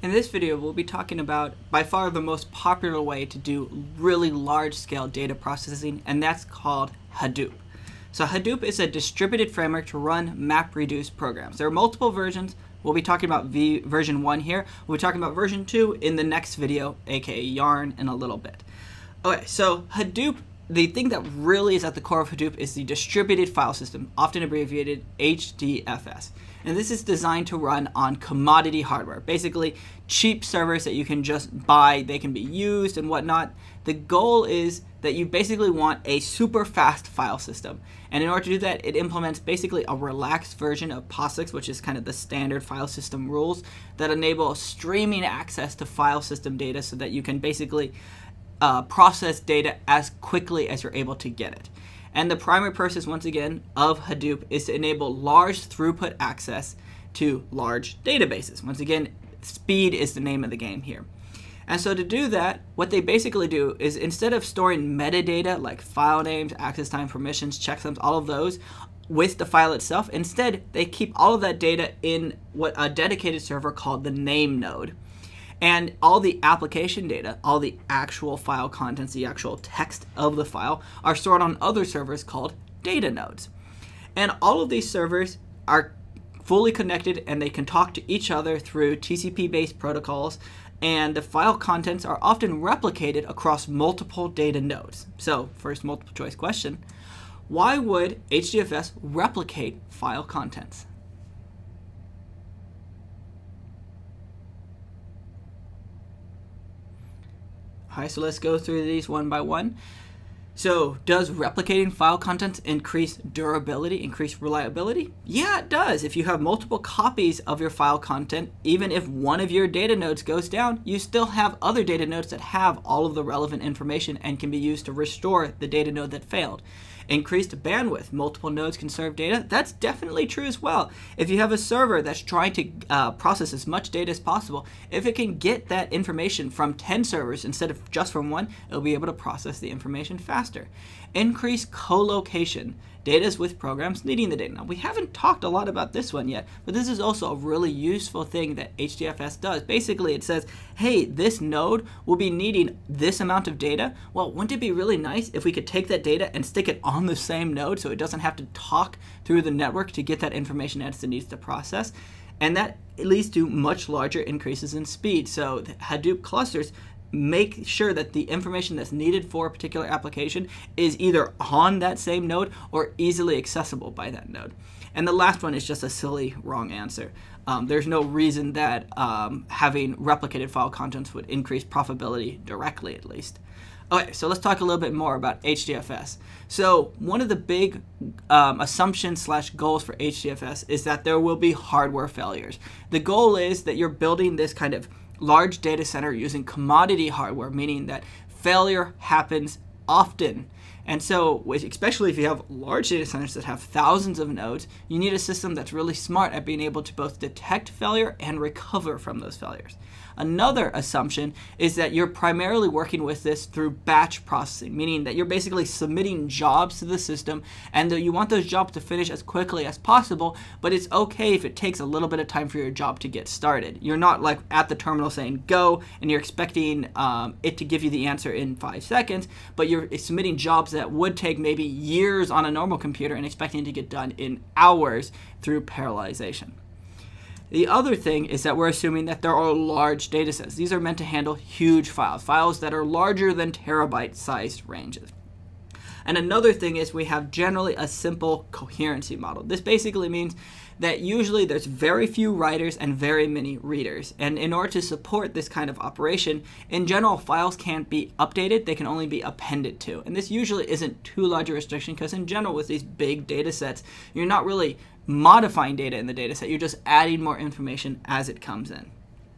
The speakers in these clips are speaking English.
In this video, we'll be talking about by far the most popular way to do really large-scale data processing, and that's called Hadoop. So Hadoop is a distributed framework to run MapReduce programs. There are multiple versions. We'll be talking about version 1 here. We'll be talking about version 2 in the next video, aka Yarn, in a little bit. Okay, so Hadoop, the thing that really is at the core of Hadoop is the distributed file system, often abbreviated HDFS. And this is designed to run on commodity hardware, basically cheap servers that you can just buy, they can be used and whatnot. The goal is that you basically want a super fast file system. And in order to do that, it implements basically a relaxed version of POSIX, which is kind of the standard file system rules that enable streaming access to file system data so that you can basically process data as quickly as you're able to get it. And the primary purpose, once again, of Hadoop is to enable large throughput access to large databases. Once again, speed is the name of the game here. And so to do that, what they basically do is instead of storing metadata like file names, access time, permissions, checksums, all of those with the file itself, instead they keep all of that data in what a dedicated server called the name node. And all the application data, all the actual file contents, the actual text of the file, are stored on other servers called data nodes. And all of these servers are fully connected and they can talk to each other through TCP-based protocols, and the file contents are often replicated across multiple data nodes. So, first multiple choice question, why would HDFS replicate file contents? Alright, so let's go through these one by one. So, does replicating file contents increase durability, increase reliability? Yeah, it does. If you have multiple copies of your file content, even if one of your data nodes goes down, you still have other data nodes that have all of the relevant information and can be used to restore the data node that failed. Increased bandwidth, multiple nodes can serve data. That's definitely true as well. If you have a server that's trying to process as much data as possible, if it can get that information from 10 servers instead of just from one, it'll be able to process the information faster. Increased co-location, data with programs needing the data. Now, we haven't talked a lot about this one yet, but this is also a really useful thing that HDFS does. Basically, it says, hey, this node will be needing this amount of data. Well, wouldn't it be really nice if we could take that data and stick it on the same node so it doesn't have to talk through the network to get that information as it needs to process? And that leads to much larger increases in speed. So the Hadoop clusters make sure that the information that's needed for a particular application is either on that same node or easily accessible by that node. And the last one is just a silly wrong answer. There's no reason that having replicated file contents would increase profitability directly, at least. Okay, so let's talk a little bit more about HDFS. So one of the big assumptions / goals for HDFS is that there will be hardware failures. The goal is that you're building this kind of large data center using commodity hardware, meaning that failure happens often. And so, especially if you have large data centers that have thousands of nodes, you need a system that's really smart at being able to both detect failure and recover from those failures. Another assumption is that you're primarily working with this through batch processing, meaning that you're basically submitting jobs to the system and that you want those jobs to finish as quickly as possible, but it's okay if it takes a little bit of time for your job to get started. You're not like at the terminal saying go and you're expecting it to give you the answer in 5 seconds, but you're submitting jobs that would take maybe years on a normal computer and expecting it to get done in hours through parallelization. The other thing is that we're assuming that there are large data sets. These are meant to handle huge files that are larger than terabyte-sized ranges. And another thing is we have generally a simple coherency model. This basically means that usually there's very few writers and very many readers. And in order to support this kind of operation, in general, files can't be updated. They can only be appended to. And this usually isn't too large a restriction because in general with these big data sets, you're not really modifying data in the data set. You're just adding more information as it comes in.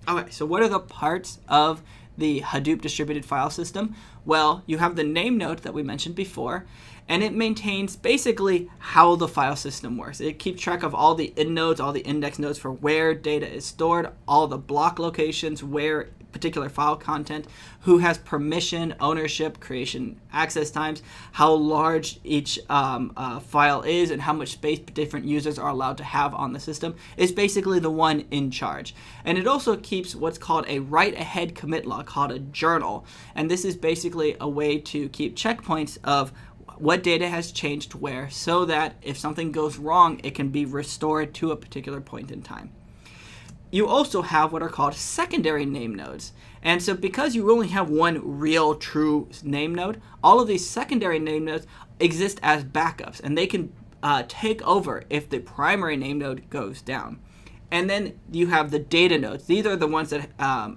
Okay, so what are the parts of the Hadoop distributed file system? Well, you have the name node that we mentioned before, and it maintains basically how the file system works. It keeps track of all the in nodes, all the index nodes for where data is stored, all the block locations, where particular file content, who has permission, ownership, creation, access times, how large each file is, and how much space different users are allowed to have on the system, is basically the one in charge. And it also keeps what's called a write-ahead commit log, called a journal. And this is basically a way to keep checkpoints of what data has changed where, so that if something goes wrong, it can be restored to a particular point in time. You also have what are called secondary name nodes. And so because you only have one real true name node, all of these secondary name nodes exist as backups, and they can take over if the primary name node goes down. And then you have the data nodes. These are the ones that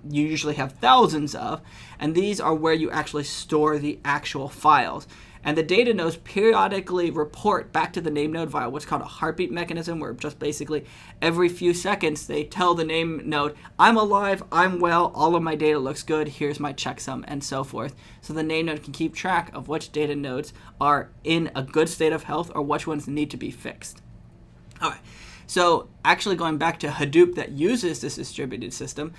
you usually have thousands of, and these are where you actually store the actual files. And the data nodes periodically report back to the name node via what's called a heartbeat mechanism, where just basically every few seconds they tell the name node, I'm alive, I'm well, all of my data looks good, here's my checksum, and so forth. So the name node can keep track of which data nodes are in a good state of health or which ones need to be fixed. All right. So actually going back to Hadoop that uses this distributed system,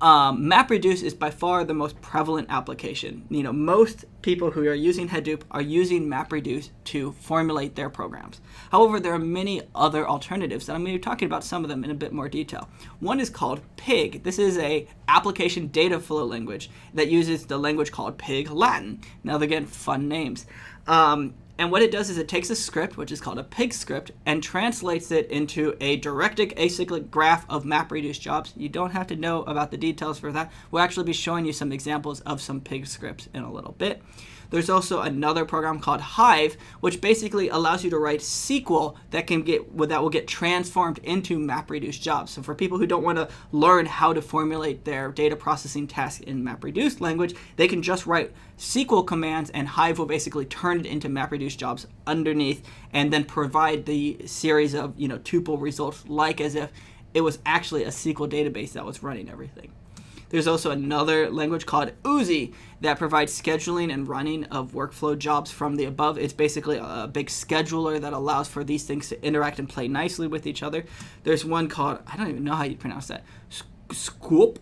MapReduce is by far the most prevalent application. Most people who are using Hadoop are using MapReduce to formulate their programs. However, there are many other alternatives, and I'm going to be talking about some of them in a bit more detail. One is called Pig. This is a application data flow language that uses the language called Pig Latin. Now, again, fun names. And what it does is it takes a script, which is called a Pig script, and translates it into a directed acyclic graph of MapReduce jobs. You don't have to know about the details for that. We'll actually be showing you some examples of some Pig scripts in a little bit. There's also another program called Hive, which basically allows you to write SQL that will get transformed into MapReduce jobs. So for people who don't want to learn how to formulate their data processing task in MapReduce language, they can just write SQL commands, and Hive will basically turn it into MapReduce jobs underneath, and then provide the series of tuple results, like as if it was actually a SQL database that was running everything. There's also another language called Uzi that provides scheduling and running of workflow jobs from the above. It's basically a big scheduler that allows for these things to interact and play nicely with each other. There's one called, I don't even know how you pronounce that, Scoop,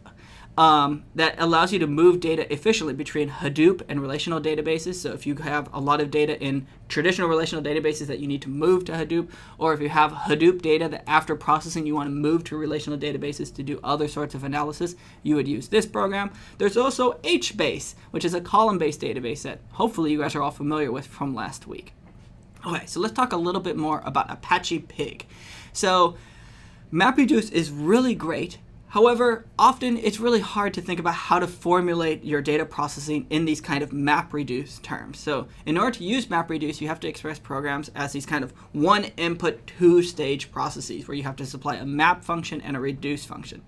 that allows you to move data efficiently between Hadoop and relational databases. So if you have a lot of data in traditional relational databases that you need to move to Hadoop, or if you have Hadoop data that after processing you want to move to relational databases to do other sorts of analysis, you would use this program. There's also HBase, which is a column-based database that hopefully you guys are all familiar with from last week. Okay, so let's talk a little bit more about Apache Pig. So MapReduce is really great. However, often it's really hard to think about how to formulate your data processing in these kind of MapReduce terms. So in order to use MapReduce, you have to express programs as these kind of one input, two stage processes where you have to supply a map function and a reduce function.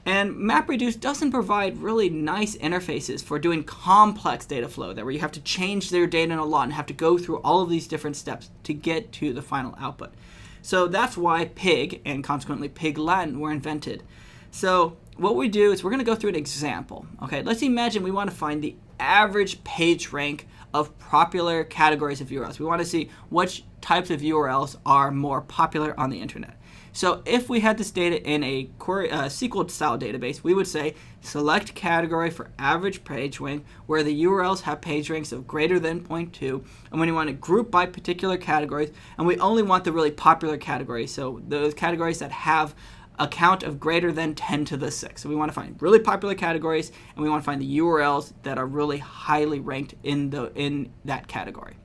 And MapReduce doesn't provide really nice interfaces for doing complex data flow, where you have to change their data a lot and have to go through all of these different steps to get to the final output. So that's why Pig, and consequently Pig Latin, were invented. So what we do is we're going to go through an example. Okay, let's imagine we want to find the average page rank of popular categories of URLs. We want to see which types of URLs are more popular on the internet. So if we had this data in a SQL style database, we would say select category for average page rank where the URLs have page ranks of greater than 0.2, and when you want to group by particular categories, and we only want the really popular categories, so those categories that have a count of greater than 10 to the 6. So we want to find really popular categories, and we want to find the URLs that are really highly ranked in that category.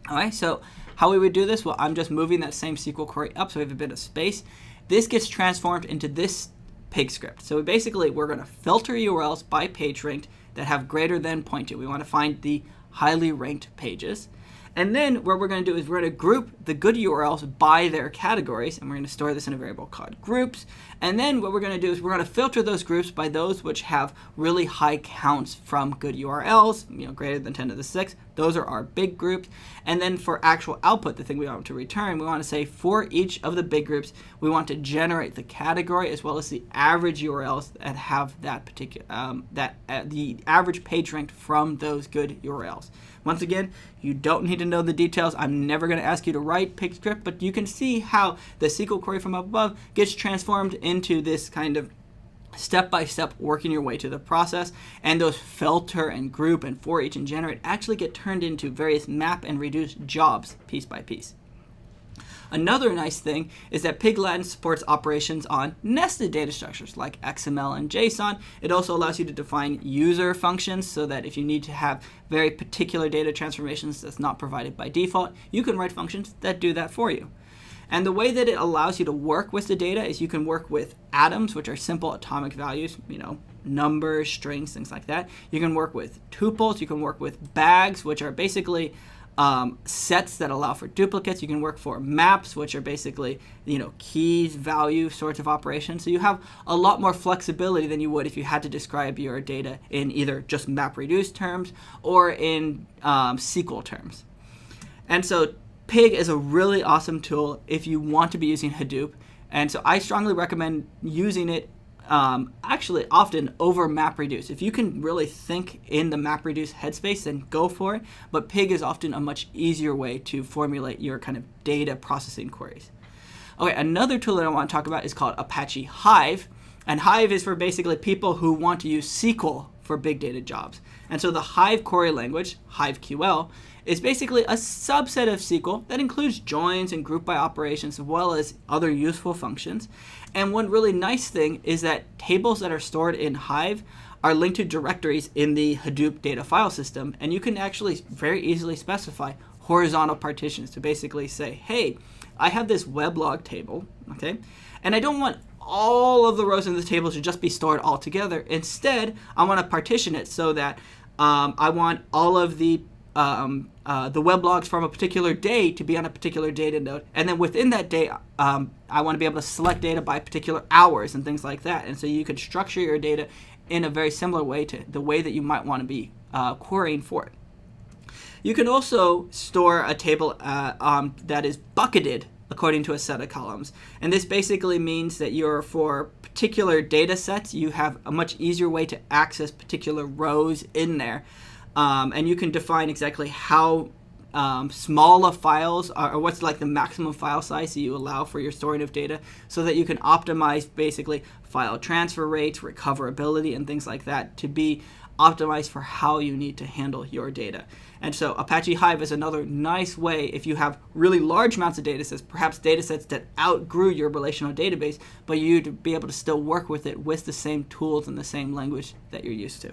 All right, so how we would do this? Well, I'm just moving that same SQL query up so we have a bit of space. This gets transformed into this Pig script. So we're going to filter URLs by page ranked that have greater than 0.2. We want to find the highly ranked pages. And then what we're going to do is we're going to group the good URLs by their categories, and we're going to store this in a variable called groups. And then what we're going to do is we're going to filter those groups by those which have really high counts from good URLs, greater than 10 to the 6. Those are our big groups. And then for actual output, the thing we want to return, we want to say for each of the big groups, we want to generate the category as well as the average URLs that have that particular, the average page ranked from those good URLs. Once again, you don't need to know the details. I'm never going to ask you to write Pig script, but you can see how the SQL query from above gets transformed into this kind of step-by-step working your way to the process, and those filter and group and for each and generate actually get turned into various map and reduce jobs piece by piece. Another nice thing is that Pig Latin supports operations on nested data structures like XML and JSON. It also allows you to define user functions so that if you need to have very particular data transformations that's not provided by default, you can write functions that do that for you. And the way that it allows you to work with the data is you can work with atoms, which are simple atomic values, numbers, strings, things like that. You can work with tuples. You can work with bags, which are basically sets that allow for duplicates. You can work for maps, which are basically, keys, value sorts of operations. So you have a lot more flexibility than you would if you had to describe your data in either just MapReduce terms or in SQL terms. And so Pig is a really awesome tool if you want to be using Hadoop. And so I strongly recommend using it actually often over MapReduce. If you can really think in the MapReduce headspace, then go for it. But Pig is often a much easier way to formulate your kind of data processing queries. Okay, another tool that I want to talk about is called Apache Hive. And Hive is for basically people who want to use SQL for big data jobs. And so the Hive query language, HiveQL, is basically a subset of SQL that includes joins and group by operations as well as other useful functions. And one really nice thing is that tables that are stored in Hive are linked to directories in the Hadoop data file system, and you can actually very easily specify horizontal partitions to basically say, hey, I have this weblog table, okay, and I don't want all of the rows in the table to just be stored all together. Instead, I want to partition it so that I want all of the weblogs from a particular day to be on a particular data node. And then within that day, I want to be able to select data by particular hours and things like that. And so you can structure your data in a very similar way to the way that you might want to be querying for it. You can also store a table that is bucketed according to a set of columns. And this basically means that for particular data sets, you have a much easier way to access particular rows in there. And you can define exactly how small of files are, or what's like the maximum file size that you allow for your storing of data, so that you can optimize basically file transfer rates, recoverability, and things like that to be optimized for how you need to handle your data. And so Apache Hive is another nice way if you have really large amounts of data sets, perhaps data sets that outgrew your relational database, but you to be able to still work with it with the same tools and the same language that you're used to.